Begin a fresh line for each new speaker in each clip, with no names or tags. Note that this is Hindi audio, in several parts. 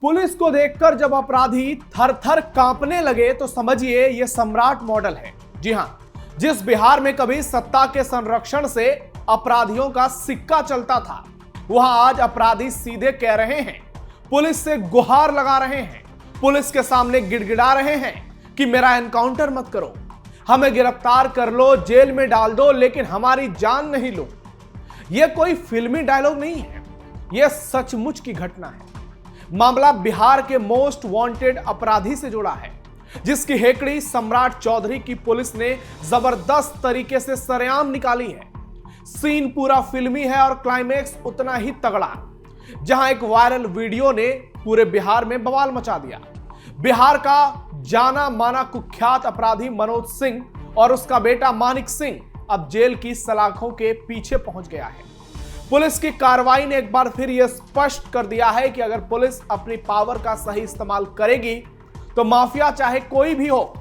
पुलिस को देखकर जब अपराधी थर थर कांपने लगे तो समझिए ये सम्राट मॉडल है। जी हां, जिस बिहार में कभी सत्ता के संरक्षण से अपराधियों का सिक्का चलता था, वहां आज अपराधी सीधे कह रहे हैं, पुलिस से गुहार लगा रहे हैं, पुलिस के सामने गिड़गिड़ा रहे हैं कि मेरा एनकाउंटर मत करो, हमें गिरफ्तार कर लो, जेल में डाल दो, लेकिन हमारी जान नहीं लो। यह कोई फिल्मी डायलॉग नहीं है, यह सचमुच की घटना है। मामला बिहार के मोस्ट वांटेड अपराधी से जुड़ा है, जिसकी हेकड़ी सम्राट चौधरी की पुलिस ने जबरदस्त तरीके से सरेआम निकाली है। सीन पूरा फिल्मी है और क्लाइमेक्स उतना ही तगड़ा, जहां एक वायरल वीडियो ने पूरे बिहार में बवाल मचा दिया। बिहार का जाना माना कुख्यात अपराधी मनोज सिंह और उसका बेटा मानिक सिंह अब जेल की सलाखों के पीछे पहुंच गया है। पुलिस की कार्रवाई ने एक बार फिर यह स्पष्ट कर दिया है कि अगर पुलिस अपनी पावर का सही इस्तेमाल करेगी तो माफिया चाहे कोई भी हो,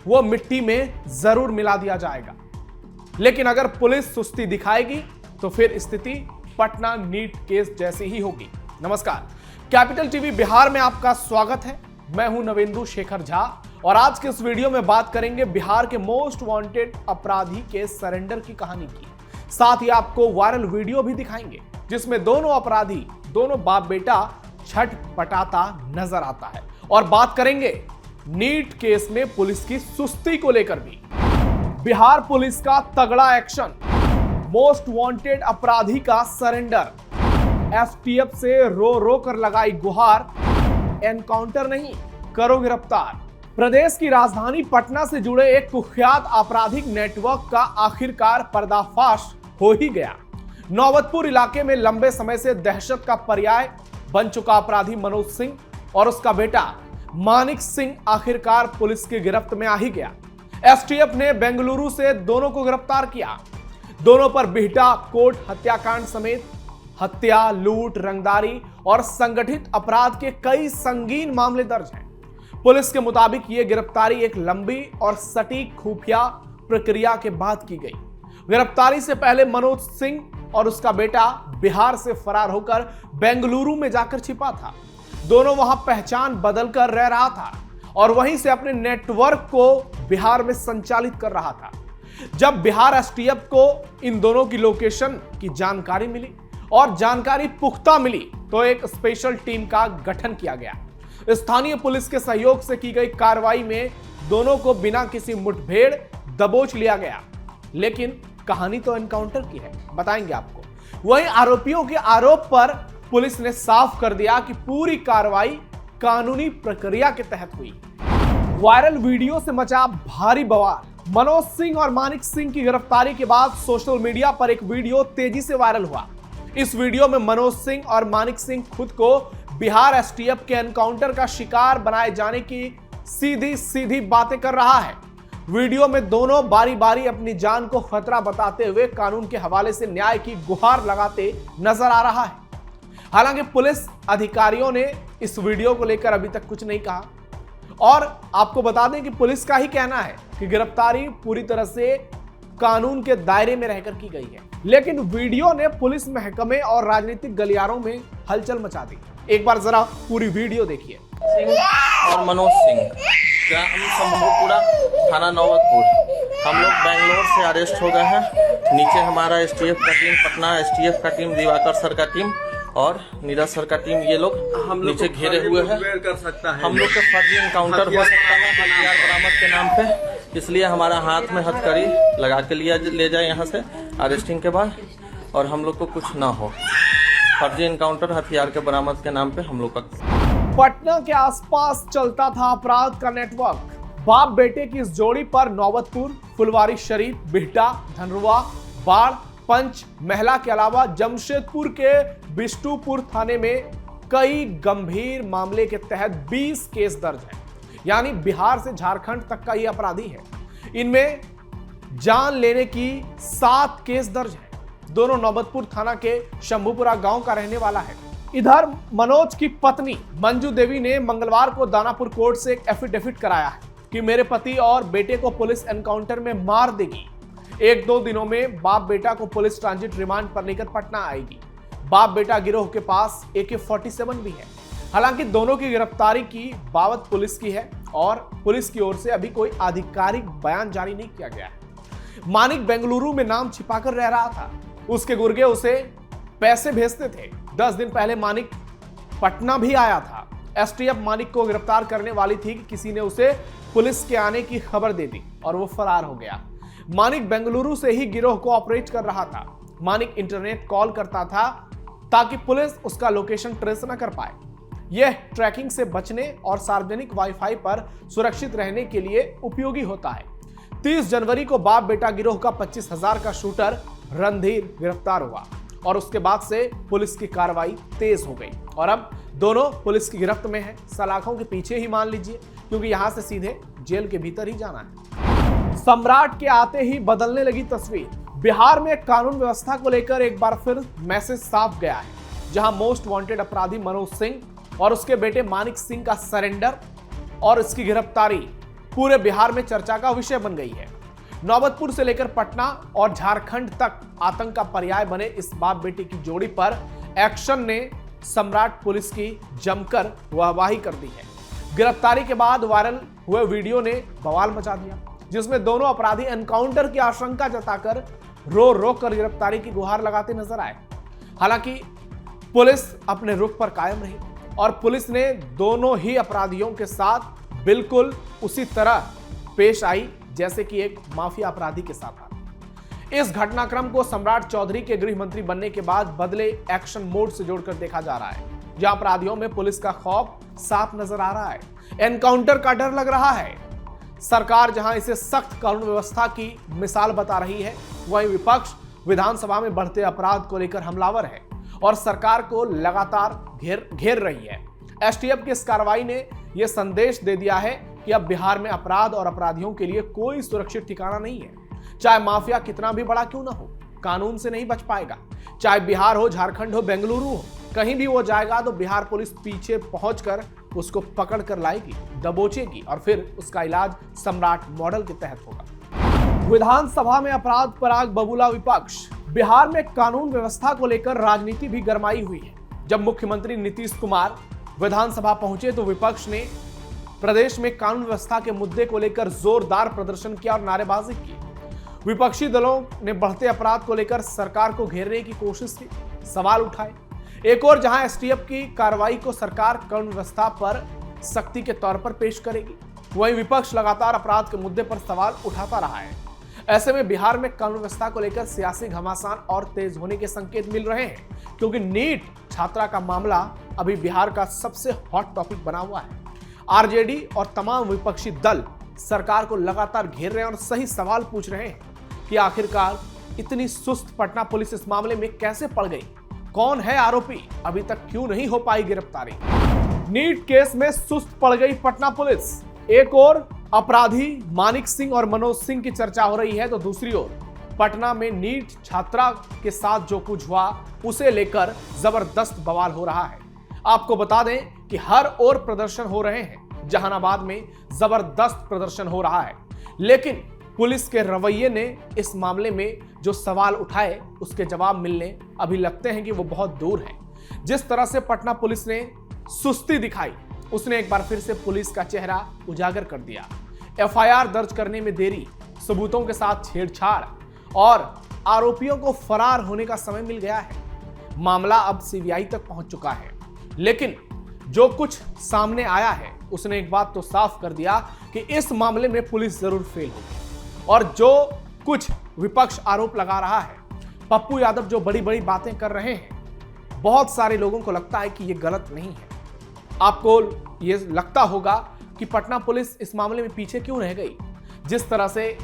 वो मिट्टी में जरूर मिला दिया जाएगा। लेकिन अगर पुलिस सुस्ती दिखाएगी तो फिर स्थिति पटना नीट केस जैसी ही होगी। नमस्कार, कैपिटल टीवी बिहार में आपका स्वागत है। मैं हूं नवेंदु शेखर झा और आज के इस वीडियो में बात करेंगे बिहार के मोस्ट वांटेड अपराधी के सरेंडर की कहानी की। साथ ही आपको वायरल वीडियो भी दिखाएंगे जिसमें दोनों अपराधी, दोनों बाप बेटा छटपटाता नजर आता है। और बात करेंगे नीट केस में पुलिस की सुस्ती को लेकर भी। बिहार पुलिस का तगड़ा एक्शन, मोस्ट वांटेड अपराधी का सरेंडर, एसटीएफ से रो रो कर लगाई गुहार, एनकाउंटर नहीं करो गिरफ्तार। प्रदेश की राजधानी पटना से जुड़े एक कुख्यात आपराधिक नेटवर्क का आखिरकार पर्दाफाश हो ही गया। नौबतपुर इलाके में लंबे समय से दहशत का पर्याय बन चुका अपराधी मनोज सिंह और उसका बेटा मानिक सिंह आखिरकार पुलिस की गिरफ्त में आ ही गया। एसटीएफ ने बेंगलुरु से दोनों को गिरफ्तार किया। दोनों पर बिहटा कोर्ट हत्याकांड समेत हत्या, लूट, रंगदारी और संगठित अपराध के कई संगीन मामले दर्ज हैं। पुलिस के मुताबिक यह गिरफ्तारी एक लंबी और सटीक खुफिया प्रक्रिया के बाद की गई। गिरफ्तारी से पहले मनोज सिंह और उसका बेटा बिहार से फरार होकर बेंगलुरु में जाकर छिपा था। दोनों वहां पहचान बदलकर रह रहा था और वहीं से अपने नेटवर्क को बिहार में संचालित कर रहा था। जब बिहार एसटीएफ को इन दोनों की लोकेशन की जानकारी मिली और जानकारी पुख्ता मिली तो एक स्पेशल टीम का गठन किया गया। स्थानीय पुलिस के सहयोग से की गई कार्रवाई में दोनों को बिना किसी मुठभेड़ दबोच लिया गया। लेकिन कहानी तो एनकाउंटर की है, बताएंगे आपको। वहीं आरोपियों के आरोप पर पुलिस ने साफ कर दिया कि पूरी कार्रवाई कानूनी प्रक्रिया के तहत हुई। वायरल वीडियो से मचा भारी बवाल। मनोज सिंह और मानिक सिंह की गिरफ्तारी के बाद सोशल मीडिया पर एक वीडियो तेजी से वायरल हुआ। इस वीडियो में मनोज सिंह और मानिक सिंह खुद को बिहार एसटीएफ के एनकाउंटर का शिकार बनाए जाने की सीधी सीधी बातें कर रहा है। वीडियो में दोनों बारी बारी अपनी जान को खतरा बताते हुए कानून के हवाले से न्याय की गुहार लगाते नजर आ रहा है। हालांकि पुलिस अधिकारियों ने इस वीडियो को लेकर अभी तक कुछ नहीं कहा और आपको बता दें कि पुलिस का ही कहना है कि गिरफ्तारी पूरी तरह से कानून के दायरे में रहकर की गई है। लेकिन वीडियो ने पुलिस महकमे और राजनीतिक गलियारों में हलचल मचा दी। एक बार जरा पूरी वीडियो देखिए।
सिंह और मनोज सिंह, शंभूपुरा थाना नौबतपुर, हम लोग बेंगलोर से अरेस्ट हो गए हैं। नीचे हमारा एसटीएफ का टीम, पटना एसटीएफ का टीम, दिवाकर सर का टीम और नीरज सर का टीम, ये लोग नीचे घेरे हुए हैं। हम लोग का फर्जी एनकाउंटर हो सकता है हथियार बरामद के नाम पे, इसलिए हमारा हाथ में हथकड़ी लगा के ले जाए यहाँ से अरेस्टिंग के बाद, और हम लोग को कुछ ना हो। फर्जी एनकाउंटर हथियार के बरामद के नाम पे हम लोग का।
पटना के आसपास चलता था अपराध का नेटवर्क। बाप बेटे की इस जोड़ी पर नौबतपुर, फुलवारी शरीफ, बिहटा, धनरुआ, बाढ़, पंच, महिला के अलावा जमशेदपुर के बिष्टुपुर थाने में कई गंभीर मामले के तहत 20 केस दर्ज हैं। यानी बिहार से झारखंड तक का ये अपराधी है। इनमें जान लेने की 7 केस दर्ज हैं। दोनों नौबतपुर थाना के शंभूपुरा गांव का रहने वाला है। इधर मनोज की पत्नी मंजू देवी ने मंगलवार को दानापुर कोर्ट से एक एफिडेविट कराया है कि मेरे पति और बेटे को पुलिस एनकाउंटर में मार देगी। 1-2 दिनों में बाप बेटा को पुलिस ट्रांजिट रिमांड पर लेकर पटना आएगी। बाप बेटा गिरोह के पास AK-47 भी है। हालांकि दोनों की गिरफ्तारी की बावत पुलिस की है और पुलिस की ओर से अभी कोई आधिकारिक बयान जारी नहीं किया गया है। मानिक बेंगलुरु में नाम छिपाकर रह रहा था, उसके गुर्गे उसे पैसे भेजते थे। 10 दिन पहले मानिक पटना भी आया था। एसटीएफ मानिक को गिरफ्तार करने वाली थी कि किसी ने उसे पुलिस के आने की खबर दे दी और वो फरार हो गया। मानिक बेंगलुरु से ही गिरोह को ऑपरेट कर रहा था। मानिक इंटरनेट कॉल करता था ताकि पुलिस उसका लोकेशन ट्रेस न कर पाए। यह ट्रैकिंग से बचने और सार्वजनिक वाईफाई पर सुरक्षित रहने के लिए उपयोगी होता है। 30 जनवरी को बाप बेटा गिरोह का 25,000 का शूटर रणधीर गिरफ्तार हुआ और उसके बाद से पुलिस की कार्रवाई तेज हो गई और अब दोनों पुलिस की गिरफ्त में हैं। सलाखों के पीछे ही मान लीजिए, क्योंकि यहां से सीधे जेल के भीतर ही जाना है। सम्राट के आते ही बदलने लगी तस्वीर। बिहार में कानून व्यवस्था को लेकर एक बार फिर मैसेज साफ गया है, जहां मोस्ट वांटेड अपराधी मनोज सिंह और उसके बेटे मानिक सिंह का सरेंडर और इसकी गिरफ्तारी पूरे बिहार में चर्चा का विषय बन गई है। नौबतपुर से लेकर पटना और झारखंड तक आतंक का पर्याय बने इस बाप बेटे की जोड़ी पर एक्शन ने सम्राट पुलिस की जमकर वाहवाही कर दी है। गिरफ्तारी के बाद वायरल हुए वीडियो ने बवाल मचा दिया, जिसमें दोनों अपराधी एनकाउंटर की आशंका जताकर रो रो कर गिरफ्तारी की गुहार लगाते नजर आए। हालांकि पुलिस अपने रुख पर कायम रही और पुलिस ने दोनों ही अपराधियों के साथ बिल्कुल उसी तरह पेश आई जैसे कि एक माफिया अपराधी के साथ था। इस घटनाक्रम को सम्राट चौधरी के गृह मंत्री बनने के बाद बदले एक्शन मोड से जोड़कर देखा जा रहा है, जहां अपराधियों में पुलिस का खौफ साफ नजर आ रहा है। एनकाउंटर का डर लग रहा है। सरकार जहां इसे सख्त कानून व्यवस्था की मिसाल बता रही है, वहीं विपक्ष विधानसभा में बढ़ते अपराध को लेकर हमलावर है और सरकार को लगातार घेर रही है। एसटीएफ की इस कार्रवाई ने यह संदेश दे दिया है कि अब बिहार में अपराध और अपराधियों के लिए कोई सुरक्षित ठिकाना नहीं है। चाहे माफिया कितना भी बड़ा क्यों ना हो, कानून से नहीं बच पाएगा। चाहे बिहार हो, झारखंड हो, बेंगलुरु हो, कहीं भी वो जाएगा तो बिहार पुलिस पीछे पहुंचकर उसको पकड़ कर लाएगी, दबोचेगी और फिर उसका इलाज सम्राट मॉडल के तहत होगा। विधानसभा में अपराध पर आग बबूला विपक्ष। बिहार में कानून व्यवस्था को लेकर राजनीति भी गरमाई हुई है। जब मुख्यमंत्री नीतीश कुमार विधानसभा पहुंचे तो विपक्ष ने प्रदेश में कानून व्यवस्था के मुद्दे को लेकर जोरदार प्रदर्शन किया और नारेबाजी की। विपक्षी दलों ने बढ़ते अपराध को लेकर सरकार को घेरने की कोशिश की, सवाल उठाए। एक और जहां एसटीएफ की कार्रवाई को सरकार कानून व्यवस्था पर सख्ती के तौर पर पेश करेगी, वहीं विपक्ष लगातार अपराध के मुद्दे पर सवाल उठाता रहा है। ऐसे में बिहार में कानून व्यवस्था को लेकर सियासी घमासान और तेज होने के संकेत मिल रहे हैं, क्योंकि नीट छात्रा का मामला अभी बिहार का सबसे हॉट टॉपिक बना हुआ है। आरजेडी और तमाम विपक्षी दल सरकार को लगातार घेर रहे हैं और सही सवाल पूछ रहे हैं कि आखिरकार इतनी सुस्त पटना पुलिस इस मामले में कैसे पड़ गई, कौन है आरोपी, अभी तक क्यों नहीं हो पाई गिरफ्तारी। नीट केस में सुस्त पड़ गई पटना पुलिस। एक और अपराधी मानिक सिंह और मनोज सिंह की चर्चा हो रही है तो दूसरी ओर पटना में नीट छात्रा के साथ जो कुछ हुआ उसे लेकर जबरदस्त बवाल हो रहा है। आपको बता दें कि हर ओर प्रदर्शन हो रहे हैं। जहानाबाद में जबरदस्त प्रदर्शन हो रहा है, लेकिन पुलिस के रवैये ने इस मामले में जो सवाल उठाए उसके जवाब मिलने अभी लगते हैं कि वो बहुत दूर हैं। जिस तरह से पटना पुलिस ने सुस्ती दिखाई, उसने एक बार फिर से पुलिस का चेहरा उजागर कर दिया। एफआईआर दर्ज करने में देरी, सबूतों के साथ छेड़छाड़ और आरोपियों को फरार होने का समय मिल गया है। मामला अब सीबीआई तक पहुंच चुका है, लेकिन जो कुछ सामने आया है उसने एक बात तो साफ कर दिया कि इस मामले में पुलिस जरूर फेल होगी। और जो कुछ विपक्ष आरोप लगा रहा है, पप्पू यादव जो बड़ी बड़ी बातें कर रहे हैं, बहुत सारे लोगों को लगता है कि ये गलत नहीं है। आपको ये लगता होगा कि पटना पुलिस इस मामले में पीछे क्यों रह गई। जिस तरह से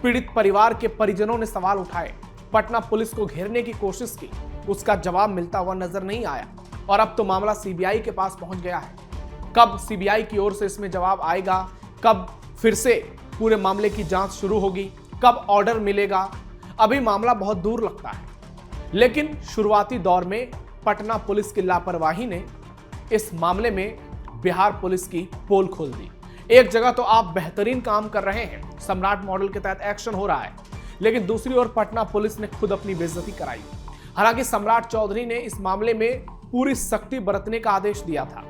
पीड़ित परिवार के परिजनों ने सवाल उठाए, पटना पुलिस को घेरने की कोशिश की, उसका जवाब मिलता हुआ नजर नहीं आया और अब तो मामला सीबीआई के पास पहुंच गया है। कब सीबीआई की ओर से इसमें जवाब आएगा, कब फिर से पूरे मामले की जांच शुरू होगी, कब ऑर्डर मिलेगा, अभी मामला बहुत दूर लगता है। लेकिन शुरुआती दौर में पटना पुलिस की लापरवाही ने इस मामले में बिहार पुलिस की पोल खोल दी। एक जगह तो आप बेहतरीन काम कर रहे हैं, सम्राट मॉडल के तहत एक्शन हो रहा है, लेकिन दूसरी ओर पटना पुलिस ने खुद अपनी बेइज्जती कराई। हालांकि सम्राट चौधरी ने इस मामले में पूरी सख्ती बरतने का आदेश दिया था,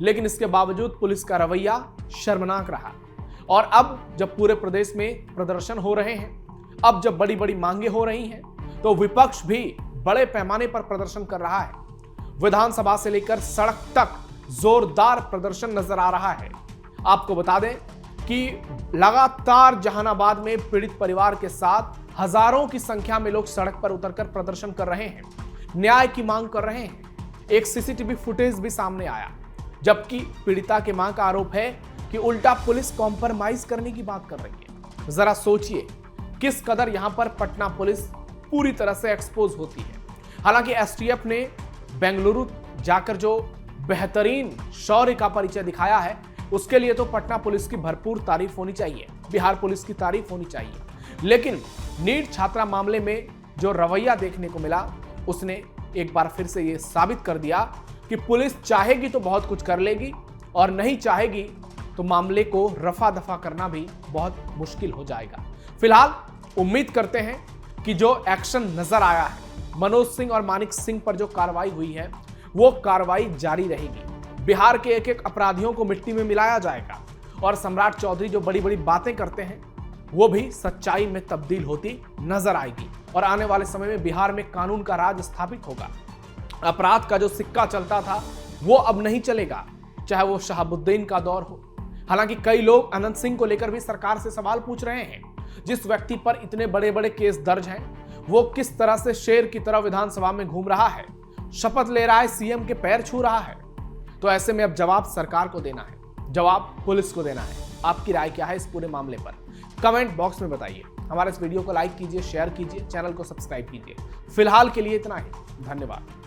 लेकिन इसके बावजूद पुलिस का रवैया शर्मनाक रहा। और अब जब पूरे प्रदेश में प्रदर्शन हो रहे हैं, अब जब बड़ी बड़ी मांगे हो रही हैं, तो विपक्ष भी बड़े पैमाने पर प्रदर्शन कर रहा है। विधानसभा से लेकर सड़क तक जोरदार प्रदर्शन नजर आ रहा है। आपको बता दें कि लगातार जहानाबाद में पीड़ित परिवार के साथ हजारों की संख्या में लोग सड़क पर उतरकर प्रदर्शन कर रहे हैं, न्याय की मांग कर रहे हैं। एक सीसीटीवी फुटेज भी सामने आया, जबकि पीड़िता के मां का आरोप है कि उल्टा पुलिस कॉम्प्रोमाइज करने की बात कर रही है। जरा सोचिए किस कदर यहां पर पटना पुलिस पूरी तरह से एक्सपोज होती है। हालांकि एसटीएफ ने बेंगलुरु जाकर जो बेहतरीन शौर्य का परिचय दिखाया है, उसके लिए तो पटना पुलिस की भरपूर तारीफ होनी चाहिए, बिहार पुलिस की तारीफ होनी चाहिए। लेकिन नीट छात्रा मामले में जो रवैया देखने को मिला, उसने एक बार फिर से यह साबित कर दिया कि पुलिस चाहेगी तो बहुत कुछ कर लेगी और नहीं चाहेगी तो मामले को रफा दफा करना भी बहुत मुश्किल हो जाएगा। फिलहाल उम्मीद करते हैं कि जो एक्शन नजर आया है, मनोज सिंह और मानिक सिंह पर जो कार्रवाई हुई है, वो कार्रवाई जारी रहेगी। बिहार के एक एक अपराधियों को मिट्टी में मिलाया जाएगा और सम्राट चौधरी जो बड़ी बड़ी बातें करते हैं, वो भी सच्चाई में तब्दील होती नजर आएगी और आने वाले समय में बिहार में कानून का राज स्थापित होगा। अपराध का जो सिक्का चलता था वो अब नहीं चलेगा, चाहे वो शहाबुद्दीन का दौर हो। हालांकि कई लोग अनंत सिंह को लेकर भी सरकार से सवाल पूछ रहे हैं। जिस व्यक्ति पर इतने बड़े बड़े केस दर्ज हैं, वो किस तरह से शेर की तरह विधानसभा में घूम रहा है, शपथ ले रहा है, सीएम के पैर छू रहा है। तो ऐसे में अब जवाब सरकार को देना है, जवाब पुलिस को देना है। आपकी राय क्या है इस पूरे मामले पर? कमेंट बॉक्स में बताइए। हमारे इस वीडियो को लाइक कीजिए, शेयर कीजिए, चैनल को सब्सक्राइब कीजिए। फिलहाल के लिए इतना ही, धन्यवाद।